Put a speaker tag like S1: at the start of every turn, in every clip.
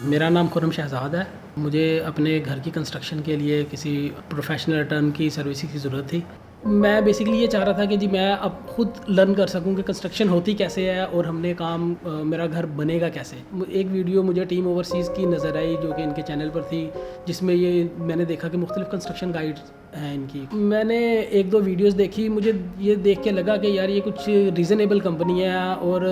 S1: मेरा नाम खुर्रम शहज़ाद है। मुझे अपने घर की कंस्ट्रक्शन के लिए किसी प्रोफेशनल टर्न की सर्विसेज की ज़रूरत थी। मैं बेसिकली ये चाह रहा था कि जी मैं अब खुद लर्न कर सकूं कि कंस्ट्रक्शन होती कैसे है और हमने मेरा घर बनेगा कैसे। एक वीडियो मुझे टीम ओवरसीज़ की नज़र आई जो कि इनके चैनल पर थी, जिसमें ये मैंने देखा कि मुख्तलिफ़ कंस्ट्रक्शन गाइड्स हैं इनकी। मैंने एक दो वीडियोस देखी, मुझे ये देख के लगा कि यार ये कुछ रीज़नेबल कंपनी है और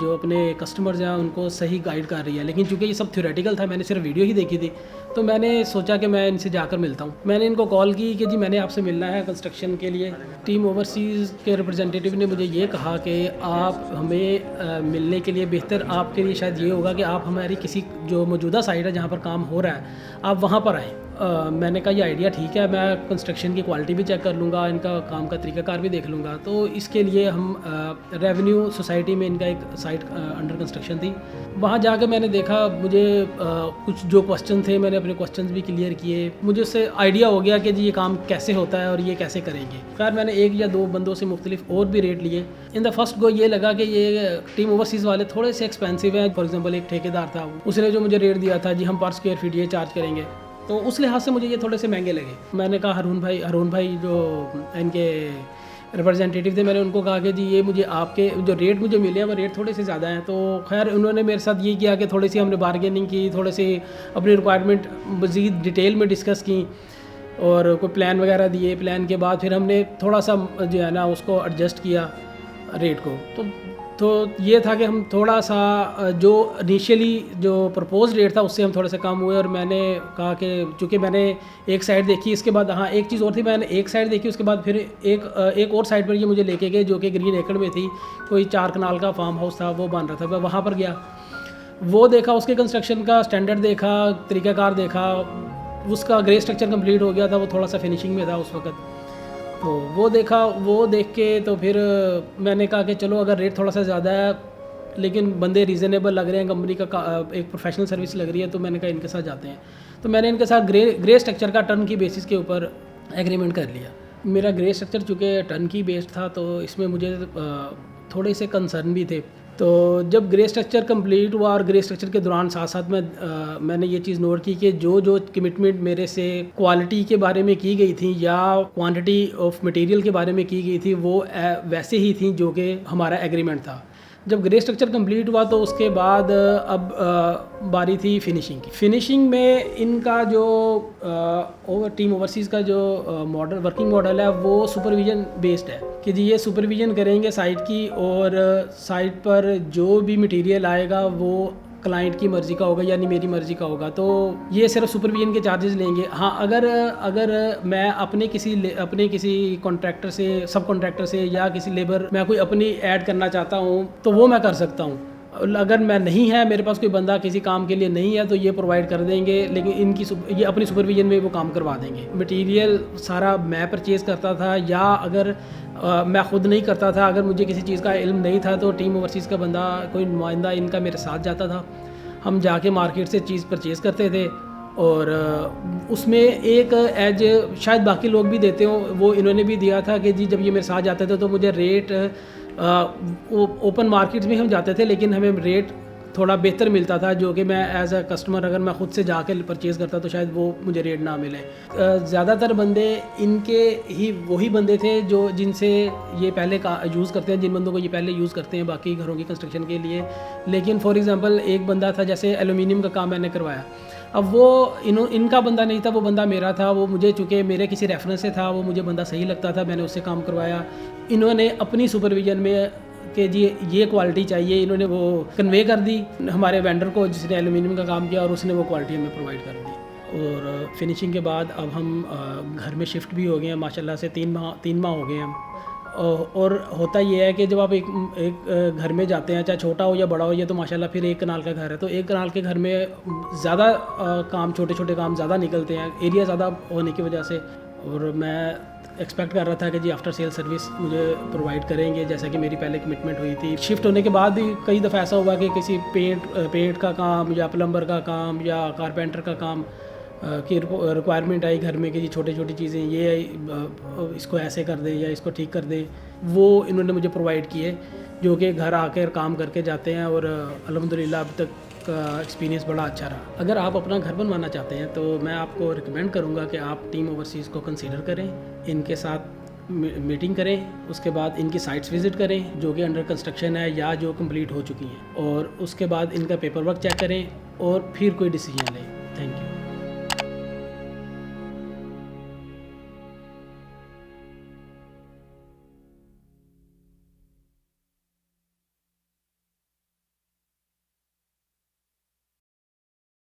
S1: जो अपने कस्टमर्स हैं उनको सही गाइड कर रही है। लेकिन चूँकि ये सब थ्योरेटिकल था, मैंने सिर्फ वीडियो ही देखी थी, तो मैंने सोचा कि मैं इनसे जाकर मिलता हूँ। मैंने इनको कॉल की कि जी मैंने आपसे मिलना है कंस्ट्रक्शन के लिए। टीम ओवरसीज़ के रिप्रेजेंटेटिव ने मुझे ये कहा कि आप हमें मिलने के लिए बेहतर आपके लिए शायद ये होगा कि आप हमारी किसी जो मौजूदा साइट है जहाँ पर काम हो रहा है, आप वहाँ पर आएँ। मैंने कहा ये आइडिया ठीक है, मैं कंस्ट्रक्शन की क्वालिटी भी चेक कर लूँगा, इनका काम का तरीक़ाकार भी देख लूँगा। तो इसके लिए हम रेवेन्यू सोसाइटी में इनका एक साइट अंडर कंस्ट्रक्शन थी, वहाँ जाकर मैंने देखा। मुझे कुछ जो क्वेश्चन थे मैंने अपने क्वेश्चंस भी क्लियर किए। मुझे उससे आइडिया हो गया कि जी ये काम कैसे होता है और ये कैसे करेंगे। खैर मैंने एक या दो बंदों से मुख्तलिफ और भी रेट लिए। इन द फर्स्ट गो ये लगा कि ये टीम ओवरसीज़ वाले थोड़े से एक्सपेंसिव हैं। फॉर एग्जांपल एक ठेकेदार था, उसने जो मुझे रेट दिया था जी हम पर स्क्वायर फीट ये चार्ज करेंगे, तो उस लिहाज से मुझे ये थोड़े से महंगे लगे। मैंने कहा हरून भाई जो इनके रिप्रेजेंटेटिव थे, मैंने उनको कहा कि जी ये मुझे आपके जो रेट मुझे मिले हैं वो रेट थोड़े से ज़्यादा हैं। तो खैर उन्होंने मेरे साथ ये किया कि थोड़ी सी हमने बारगेनिंग की, थोड़े से अपनी रिक्वायरमेंट मज़ीद डिटेल में डिस्कस की और कोई प्लान वगैरह दिए। प्लान के बाद फिर हमने थोड़ा सा जो है ना उसको एडजस्ट किया रेट को। तो ये था कि हम थोड़ा सा जो इनिशियली जो प्रपोज रेट था उससे हम थोड़े से कम हुए। और मैंने कहा कि चूँकि मैंने एक साइड देखी, इसके बाद हाँ एक चीज़ और थी, मैंने एक साइड देखी, उसके बाद फिर एक और साइड पर ये मुझे लेके गए जो कि ग्रीन एकड़ में थी। कोई 4 कनाल का फार्म हाउस था, वो बन रहा था। मैं वहाँ पर गया, वो देखा, उसके कंस्ट्रक्शन का स्टैंडर्ड देखा, तरीक़ाकार देखा, उसका ग्रे स्ट्रक्चर कंप्लीट हो गया था, वो थोड़ा सा फिनिशिंग में था उस वक्त। तो वो देखा, वो देख के तो फिर मैंने कहा कि चलो अगर रेट थोड़ा सा ज़्यादा है लेकिन बंदे रीज़नेबल लग रहे हैं, कंपनी का एक प्रोफेशनल सर्विस लग रही है, तो मैंने कहा इनके साथ जाते हैं। तो मैंने इनके साथ ग्रे स्ट्रक्चर का टर्न की बेसिस के ऊपर एग्रीमेंट कर लिया। मेरा ग्रे स्ट्रक्चर चूँकि टर्न की बेस्ड था तो इसमें मुझे थोड़े से कंसर्न भी थे। तो जब ग्रे स्ट्रक्चर कंप्लीट हुआ और ग्रे स्ट्रक्चर के दौरान साथ साथ में मैंने ये चीज़ नोट की कि जो कमिटमेंट मेरे से क्वालिटी के बारे में की गई थी या क्वांटिटी ऑफ मटेरियल के बारे में की गई थी वो वैसे ही थी जो कि हमारा एग्रीमेंट था। जब ग्रे स्ट्रक्चर कंप्लीट हुआ तो उसके बाद अब बारी थी फिनिशिंग की। फिनिशिंग में इनका जो टीम ओवरसीज़ का जो वर्किंग मॉडल है वो सुपरविजन बेस्ड है कि जी ये सुपरविजन करेंगे साइट की, और साइट पर जो भी मटेरियल आएगा वो क्लाइंट की मर्ज़ी का होगा यानी मेरी मर्ज़ी का होगा। तो ये सिर्फ सुपरविजन के चार्जेस लेंगे। हाँ, अगर मैं अपने किसी कॉन्ट्रैक्टर से, सब कॉन्ट्रैक्टर से या किसी लेबर मैं कोई अपनी ऐड करना चाहता हूँ तो वो मैं कर सकता हूँ। अगर मैं नहीं है, मेरे पास कोई बंदा किसी काम के लिए नहीं है, तो ये प्रोवाइड कर देंगे, लेकिन ये अपनी सुपरविजन में वो काम करवा देंगे। मटेरियल सारा मैं परचेज़ करता था, या अगर मैं ख़ुद नहीं करता था, अगर मुझे किसी चीज़ का इल्म नहीं था तो टीम ओवरसीज़ का बंदा, कोई नुमाइंदा इनका मेरे साथ जाता था। हम जाके मार्केट से चीज़ परचेज़ करते थे और उसमें एक एज शायद बाकी लोग भी देते हो, वो इन्होंने भी दिया था कि जी जब ये मेरे साथ जाते थे तो मुझे रेट ओपन मार्केट में हम जाते थे लेकिन हमें रेट थोड़ा बेहतर मिलता था, जो कि मैं एज अ कस्टमर अगर मैं ख़ुद से जाके परचेज़ करता तो शायद वो मुझे रेट ना मिले। ज़्यादातर बंदे इनके ही वही बंदे थे जो जिनसे ये पहले का यूज़ करते हैं, जिन बंदों को ये पहले यूज़ करते हैं बाकी घरों की कंस्ट्रक्शन के लिए। लेकिन फॉर एग्ज़ाम्पल एक बंदा था, जैसे एलुमिनियम का काम मैंने करवाया, अब वो इनका बंदा नहीं था, वो बंदा मेरा था। वो मुझे चूँकि मेरे किसी रेफरेंस से था, वो मुझे बंदा सही लगता था, मैंने उससे काम करवाया। इन्होंने अपनी सुपरविजन में कि जी ये क्वालिटी चाहिए, इन्होंने वो कन्वे कर दी हमारे वेंडर को जिसने एलुमिनियम का काम किया, और उसने वो क्वालिटी हमें प्रोवाइड कर दी। और फिनिशिंग के बाद अब हम घर में शिफ्ट भी हो गए हैं माशाल्लाह से। 3 माह हो गए हैं। और होता ये है कि जब आप एक घर में जाते हैं, चाहे छोटा हो या बड़ा हो, ये तो माशाल्लाह फिर 1 कनाल का घर है, तो 1 कनाल के घर में ज़्यादा काम, छोटे छोटे काम ज़्यादा निकलते हैं, एरिया ज़्यादा होने की वजह से। और मैं एक्सपेक्ट कर रहा था कि जी आफ्टर सेल सर्विस मुझे प्रोवाइड करेंगे, जैसा कि मेरी पहले कमिटमेंट हुई थी। शिफ्ट होने के बाद भी कई दफ़ा ऐसा हुआ कि किसी पेंट का काम या प्लम्बर का काम या कारपेंटर का काम की रिक्वायरमेंट आई घर में कि जी छोटी छोटी चीज़ें ये इसको ऐसे कर दे या इसको ठीक कर दे, वो इन्होंने मुझे प्रोवाइड किए, जो कि घर आकर काम करके जाते हैं। और अल्हम्दुलिल्लाह अब तक आपका एक्सपीरियंस बड़ा अच्छा रहा। अगर आप अपना घर बनवाना चाहते हैं तो मैं आपको रिकमेंड करूँगा कि आप टीम ओवरसीज़ को कंसीडर करें, इनके साथ मीटिंग करें, उसके बाद इनकी साइट्स विज़िट करें जो कि अंडर कंस्ट्रक्शन है या जो कंप्लीट हो चुकी हैं, और उसके बाद इनका पेपर वर्क चेक करें और फिर कोई डिसीजन लें। Thank you.